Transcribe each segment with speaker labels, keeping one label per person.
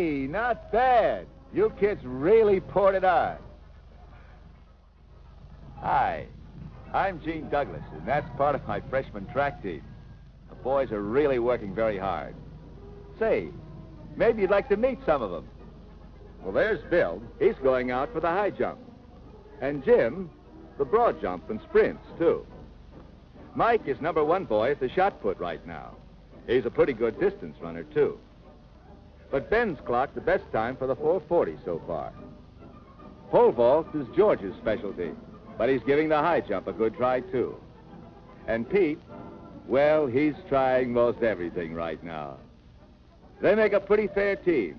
Speaker 1: Hey, not bad. You kids really poured it on. Hi, I'm Gene Douglas, and that's part of my freshman track team. The boys are really working very hard. Say, maybe you'd like to meet some of them. Well, there's Bill. He's going out for the high jump. And Jim, the broad jump and sprints, too. Mike is #1 boy at the shot put right now. He's a pretty good distance runner, too. But Ben's clocked the best time for the 440 so far. Pole vault is George's specialty, but he's giving the high jump a good try, too. And Pete, well, he's trying most everything right now. They make a pretty fair team.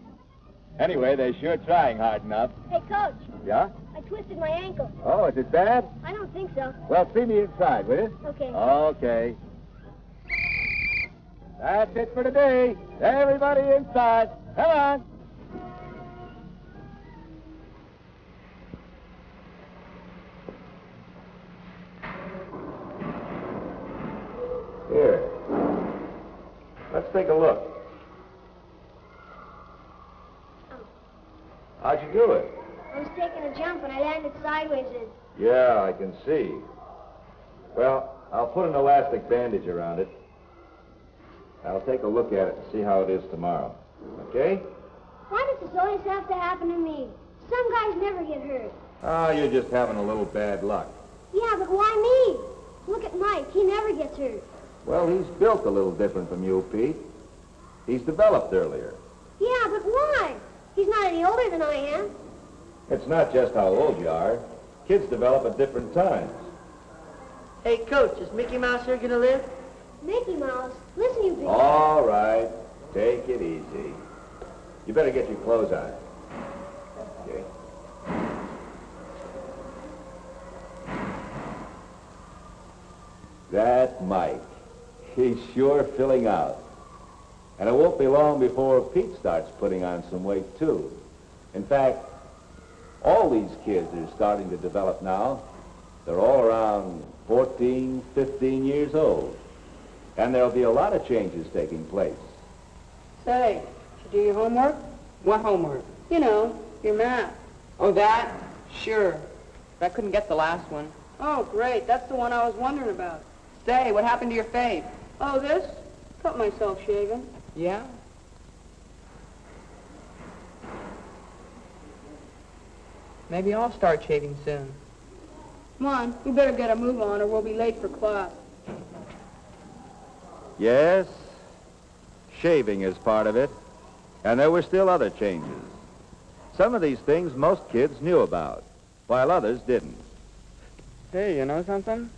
Speaker 1: Anyway, they're sure trying hard enough.
Speaker 2: Hey, Coach.
Speaker 1: Yeah?
Speaker 2: I twisted my ankle.
Speaker 1: Oh, is it bad?
Speaker 2: I don't think so.
Speaker 1: Well, see me inside, will you?
Speaker 2: Okay.
Speaker 1: Okay. That's it for today. Everybody inside. Come on. Here. Let's take a look. How'd you do it?
Speaker 2: I was taking a jump and I landed sideways in.
Speaker 1: Yeah, I can see. Well, I'll put an elastic bandage around it. I'll take a look at it and see how it is tomorrow. Okay?
Speaker 2: Why does this always have to happen to me? Some guys never get hurt.
Speaker 1: Oh, you're just having a little bad luck.
Speaker 2: Yeah, but why me? Look at Mike. He never gets hurt.
Speaker 1: Well, he's built a little different from you, Pete. He's developed earlier.
Speaker 2: Yeah, but why? He's not any older than I am.
Speaker 1: It's not just how old you are. Kids develop at different times.
Speaker 3: Hey, Coach, is Mickey Mouse here gonna live?
Speaker 2: Mickey Mouse. Listen, you big...
Speaker 1: All right. Take it easy. You better get your clothes on. Okay. That Mike. He's sure filling out. And it won't be long before Pete starts putting on some weight, too. In fact, all these kids are starting to develop now. They're all around 14, 15 years old. And there'll be a lot of changes taking place.
Speaker 4: Say, did you do your homework? What homework? You know, your math. Oh, that? Sure. But I couldn't get the last one. Oh, great. That's the one I was wondering about. Say, what happened to your fade? Oh, this? Cut myself shaving. Yeah? Maybe I'll start shaving soon. Come on, we better get a move on or we'll be late for class.
Speaker 1: Yes, shaving is part of it. And there were still other changes. Some of these things most kids knew about, while others didn't.
Speaker 5: Hey, you know something?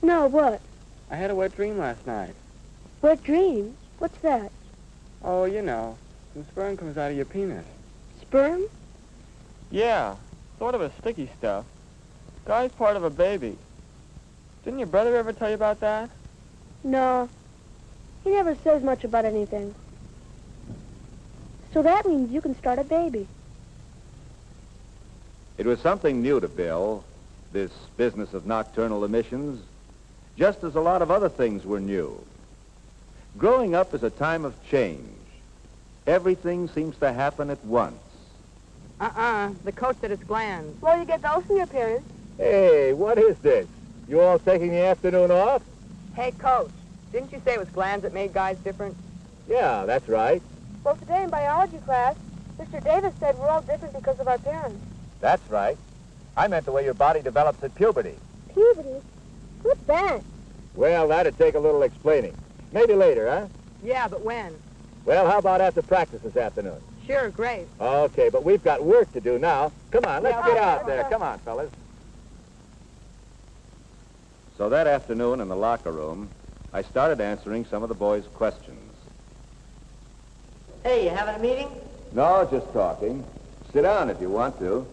Speaker 2: No, what?
Speaker 5: I had a wet dream last night.
Speaker 2: Wet dreams? What's that?
Speaker 5: Oh, you know, some sperm comes out of your penis.
Speaker 2: Sperm?
Speaker 5: Yeah, sort of a sticky stuff. Guy's part of a baby. Didn't your brother ever tell you about that?
Speaker 2: No. He never says much about anything. So that means you can start a baby.
Speaker 1: It was something new to Bill, this business of nocturnal emissions, just as a lot of other things were new. Growing up is a time of change. Everything seems to happen at once.
Speaker 4: The coach said it's glands.
Speaker 2: Well, you get those from your parents.
Speaker 1: Hey, what is this? You all taking the afternoon off?
Speaker 4: Hey, Coach, didn't you say it was glands that made guys different?
Speaker 1: Yeah, that's right.
Speaker 2: Well, today in biology class, Mr. Davis said we're all different because of our parents.
Speaker 1: That's right. I meant the way your body develops at puberty.
Speaker 2: Puberty? What's that?
Speaker 1: Well, that'd take a little explaining. Maybe later, huh?
Speaker 4: Yeah, but when?
Speaker 1: Well, how about after practice this afternoon?
Speaker 4: Sure, great.
Speaker 1: Okay, but we've got work to do now. Come on, let's get out there. Come on, fellas. So that afternoon in the locker room, I started answering some of the boys' questions.
Speaker 3: Hey, you having a meeting?
Speaker 1: No, just talking. Sit down if you want to.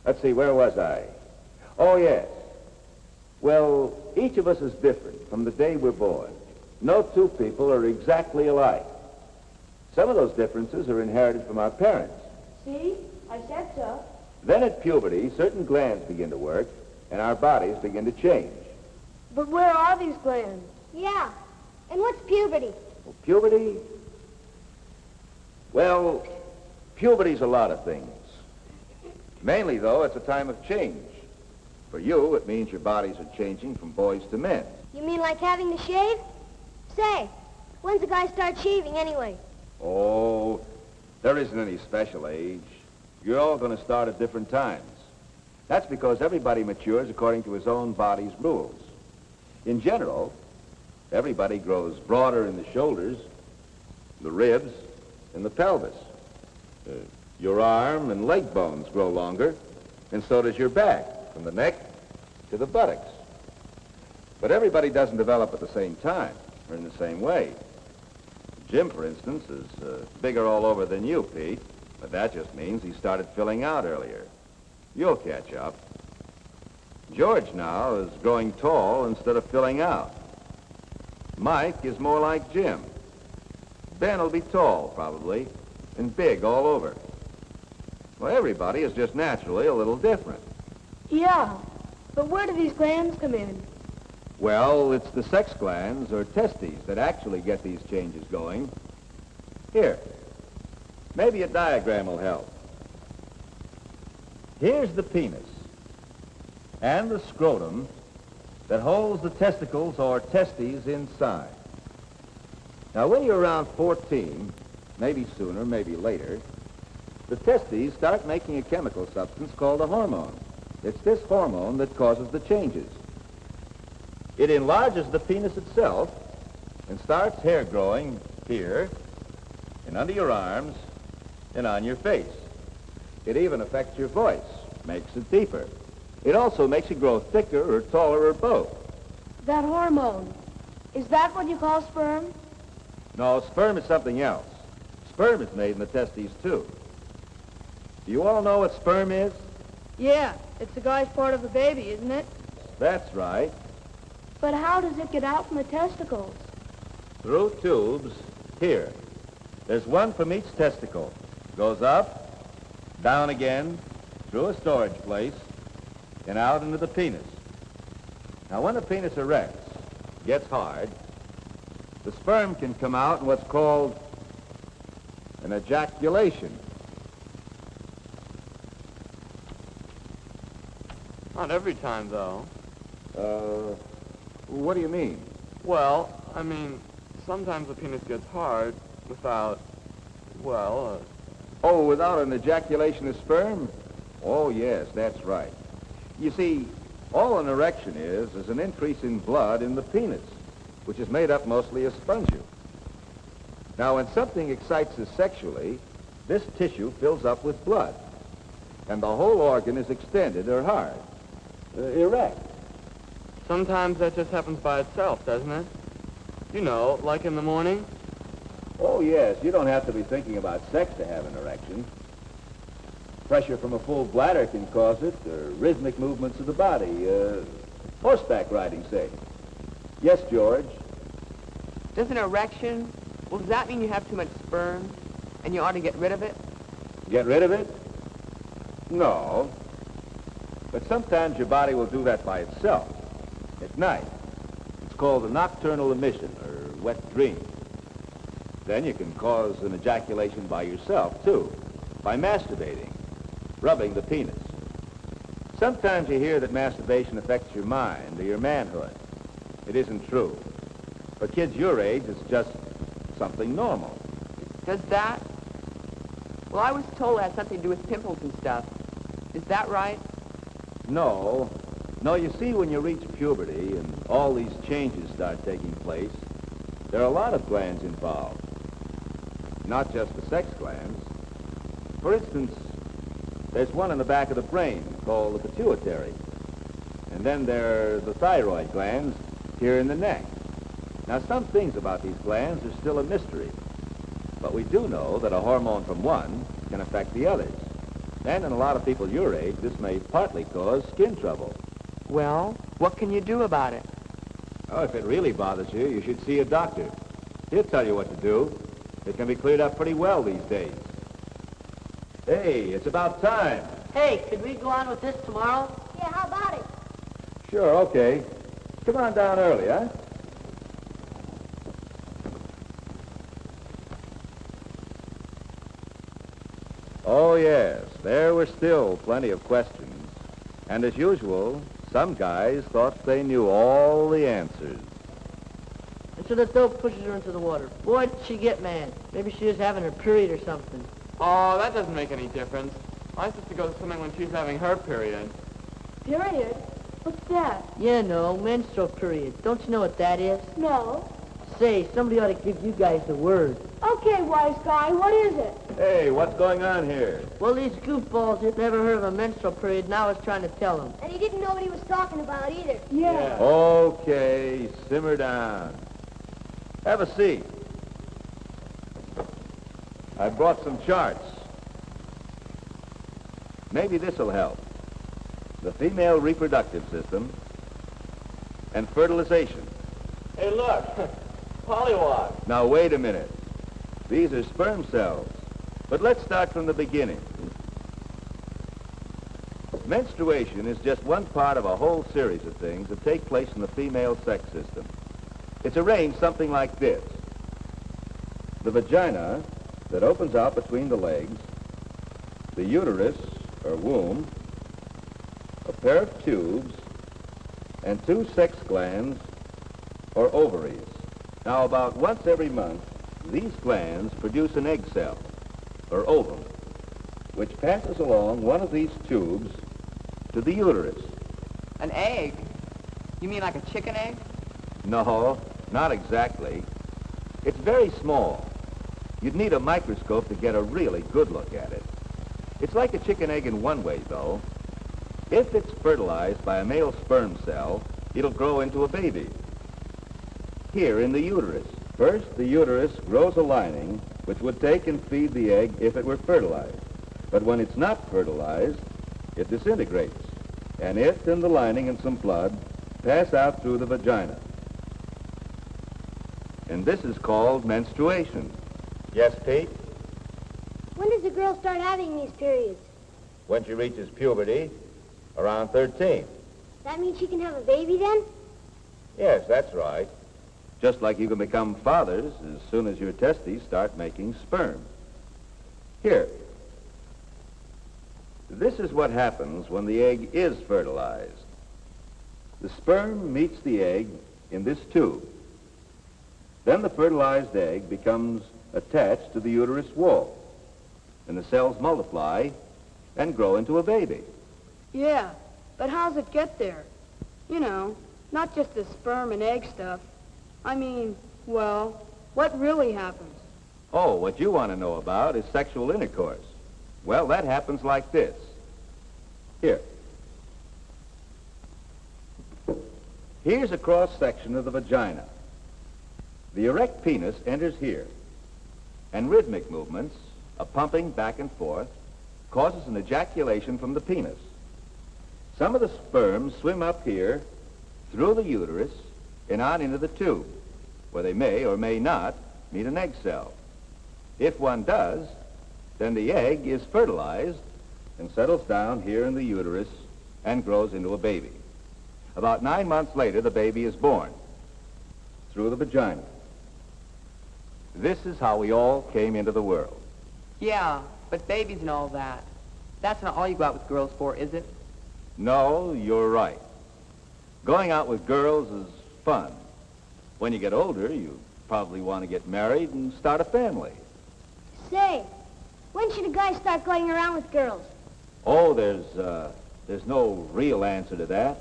Speaker 1: Let's see, where was I? Oh, yes. Well, each of us is different from the day we're born. No two people are exactly alike. Some of those differences are inherited from our parents.
Speaker 2: See? I said so.
Speaker 1: Then at puberty, certain glands begin to work, and our bodies begin to change.
Speaker 2: But where are these glands? Yeah. And what's puberty?
Speaker 1: Well, puberty? Well, Puberty's a lot of things. Mainly, though, it's a time of change. For you, it means your bodies are changing from boys to men.
Speaker 2: You mean like having to shave? Say, when's a guy start shaving anyway?
Speaker 1: Oh, there isn't any special age. You're all going to start at different times. That's because everybody matures according to his own body's rules. In general, everybody grows broader in the shoulders, the ribs, and the pelvis. Your arm and leg bones grow longer, and so does your back, from the neck to the buttocks. But everybody doesn't develop at the same time, or in the same way. Jim, for instance, is bigger all over than you, Pete, but that just means he started filling out earlier. You'll catch up. George now is growing tall instead of filling out. Mike is more like Jim. Ben will be tall, probably, and big all over. Well, everybody is just naturally a little different.
Speaker 2: Yeah, but where do these glands come in?
Speaker 1: Well, it's the sex glands, or testes, that actually get these changes going. Here, maybe a diagram will help. Here's the penis and the scrotum that holds the testicles or testes inside. Now, when you're around 14, maybe sooner, maybe later, the testes start making a chemical substance called a hormone. It's this hormone that causes the changes. It enlarges the penis itself and starts hair growing here and under your arms and on your face. It even affects your voice, makes it deeper. It also makes you grow thicker or taller or both.
Speaker 2: That hormone, is that what you call sperm?
Speaker 1: No, sperm is something else. Sperm is made in the testes, too. Do you all know what sperm is?
Speaker 2: Yeah, it's the guy's part of the baby, isn't it?
Speaker 1: That's right.
Speaker 2: But how does it get out from the testicles?
Speaker 1: Through tubes here. There's one from each testicle. Goes up, down again, through a storage place, and out into the penis. Now, when the penis erects, gets hard, the sperm can come out in what's called an ejaculation.
Speaker 5: Not every time, though.
Speaker 1: What do you mean?
Speaker 5: Well, I mean, sometimes the penis gets hard without, well...
Speaker 1: Oh, without an ejaculation of sperm? Oh, yes, that's right. You see, all an erection is an increase in blood in the penis, which is made up mostly of spongy. Now, when something excites us sexually, this tissue fills up with blood, and the whole organ is extended or hard, erect.
Speaker 5: Sometimes that just happens by itself, doesn't it? You know, like in the morning.
Speaker 1: Oh, yes, you don't have to be thinking about sex to have an erection. Pressure from a full bladder can cause it, or rhythmic movements of the body, horseback riding, say. Yes, George?
Speaker 4: Does an erection, well, does that mean you have too much sperm and you ought to get rid of it?
Speaker 1: Get rid of it? No. But sometimes your body will do that by itself. At night. It's called a nocturnal emission, or wet dream. Then you can cause an ejaculation by yourself, too, by masturbating, rubbing the penis. Sometimes you hear that masturbation affects your mind or your manhood. It isn't true. For kids your age, it's just something normal.
Speaker 4: Does that? Well, I was told it had something to do with pimples and stuff. Is that right?
Speaker 1: No. No, you see, when you reach puberty and all these changes start taking place, there are a lot of glands involved. Not just the sex glands. For instance, there's one in the back of the brain called the pituitary. And then there are the thyroid glands here in the neck. Now, some things about these glands are still a mystery. But we do know that a hormone from one can affect the others. And in a lot of people your age, this may partly cause skin trouble.
Speaker 4: Well, what can you do about it?
Speaker 1: Oh, if it really bothers you, you should see a doctor. He'll tell you what to do. It can be cleared up pretty well these days. Hey, it's about time.
Speaker 3: Hey, could we go on with this tomorrow?
Speaker 2: Yeah, how about it?
Speaker 1: Sure, okay. Come on down early, huh? Oh, yes, there were still plenty of questions. And as usual, some guys thought they knew all the answers.
Speaker 3: And so the dope pushes her into the water. Boy, did she get mad. Maybe she was having her period or something.
Speaker 5: Oh, that doesn't make any difference. My sister goes swimming when she's having her period.
Speaker 2: Period? What's that?
Speaker 3: Yeah, no, menstrual period. Don't you know what that is?
Speaker 2: No.
Speaker 3: Say, somebody ought to give you guys the word.
Speaker 2: Okay, wise guy, what is it?
Speaker 1: Hey, what's going on here?
Speaker 3: Well, these goofballs had never heard of a menstrual period, and I was trying to tell them.
Speaker 2: And he didn't know what he was talking about either.
Speaker 5: Yeah.
Speaker 1: Okay, simmer down. Have a seat. I brought some charts. Maybe this'll help. The female reproductive system and fertilization.
Speaker 5: Hey, look. Pollywog.
Speaker 1: Now, wait a minute. These are sperm cells. But let's start from the beginning. Menstruation is just one part of a whole series of things that take place in the female sex system. It's arranged something like this. The vagina that opens out between the legs, the uterus, or womb, a pair of tubes, and 2 sex glands, or ovaries. Now, about once every month, these glands produce an egg cell, or ovum, which passes along one of these tubes to the uterus.
Speaker 4: An egg? You mean like a chicken egg?
Speaker 1: No, not exactly. It's very small. You'd need a microscope to get a really good look at it. It's like a chicken egg in one way, though. If it's fertilized by a male sperm cell, it'll grow into a baby. Here in the uterus. First, the uterus grows a lining which would take and feed the egg if it were fertilized. But when it's not fertilized, it disintegrates, and it and the lining and some blood pass out through the vagina. And this is called menstruation. Yes, Pete?
Speaker 2: When does a girl start having these periods?
Speaker 1: When she reaches puberty, around 13.
Speaker 2: That means she can have a baby then?
Speaker 1: Yes, that's right. Just like you can become fathers as soon as your testes start making sperm. Here. This is what happens when the egg is fertilized. The sperm meets the egg in this tube. Then the fertilized egg becomes attached to the uterus wall, and the cells multiply and grow into a baby.
Speaker 4: Yeah, but how's it get there? You know, not just the sperm and egg stuff. I mean, well, what really happens?
Speaker 1: Oh, what you want to know about is sexual intercourse. Well, that happens like this. Here. Here's a cross-section of the vagina. The erect penis enters here, and rhythmic movements, a pumping back and forth, causes an ejaculation from the penis. Some of the sperm swim up here, through the uterus, and on into the tube, where they may or may not meet an egg cell. If one does, then the egg is fertilized and settles down here in the uterus and grows into a baby. About 9 months later, the baby is born through the vagina. This is how we all came into the world.
Speaker 4: Yeah, but babies and all that. That's not all you go out with girls for, is it?
Speaker 1: No, you're right. Going out with girls is fun. When you get older, you probably want to get married and start a family.
Speaker 2: Say, when should a guy start going around with girls?
Speaker 1: Oh, there's no real answer to that.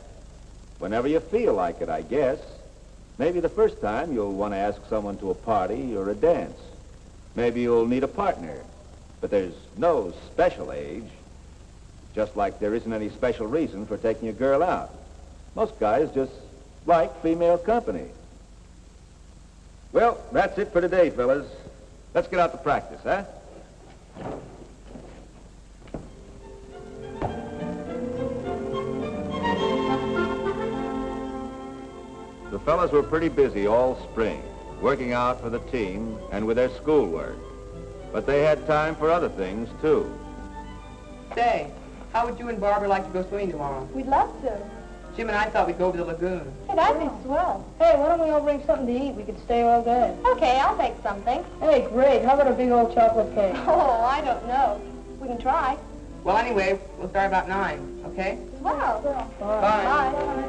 Speaker 1: Whenever you feel like it, I guess. Maybe the first time you'll want to ask someone to a party or a dance. Maybe you'll need a partner. But there's no special age. Just like there isn't any special reason for taking a girl out. Most guys just like female company. Well, that's it for today, fellas. Let's get out to practice, huh? The fellas were pretty busy all spring, working out for the team and with their schoolwork. But they had time for other things, too.
Speaker 4: Say, how would you and Barbara like to go swimming tomorrow?
Speaker 2: We'd love to.
Speaker 4: Jim and I thought we'd go over the lagoon.
Speaker 2: Hey, that'd be swell.
Speaker 3: Hey, why don't we all bring something to eat? We could stay all day.
Speaker 2: Okay, I'll make something.
Speaker 3: Hey, great. How about a big old chocolate cake?
Speaker 2: Oh, I don't know. We can try.
Speaker 4: Well, anyway, we'll start about 9, okay?
Speaker 2: Well.
Speaker 4: Bye.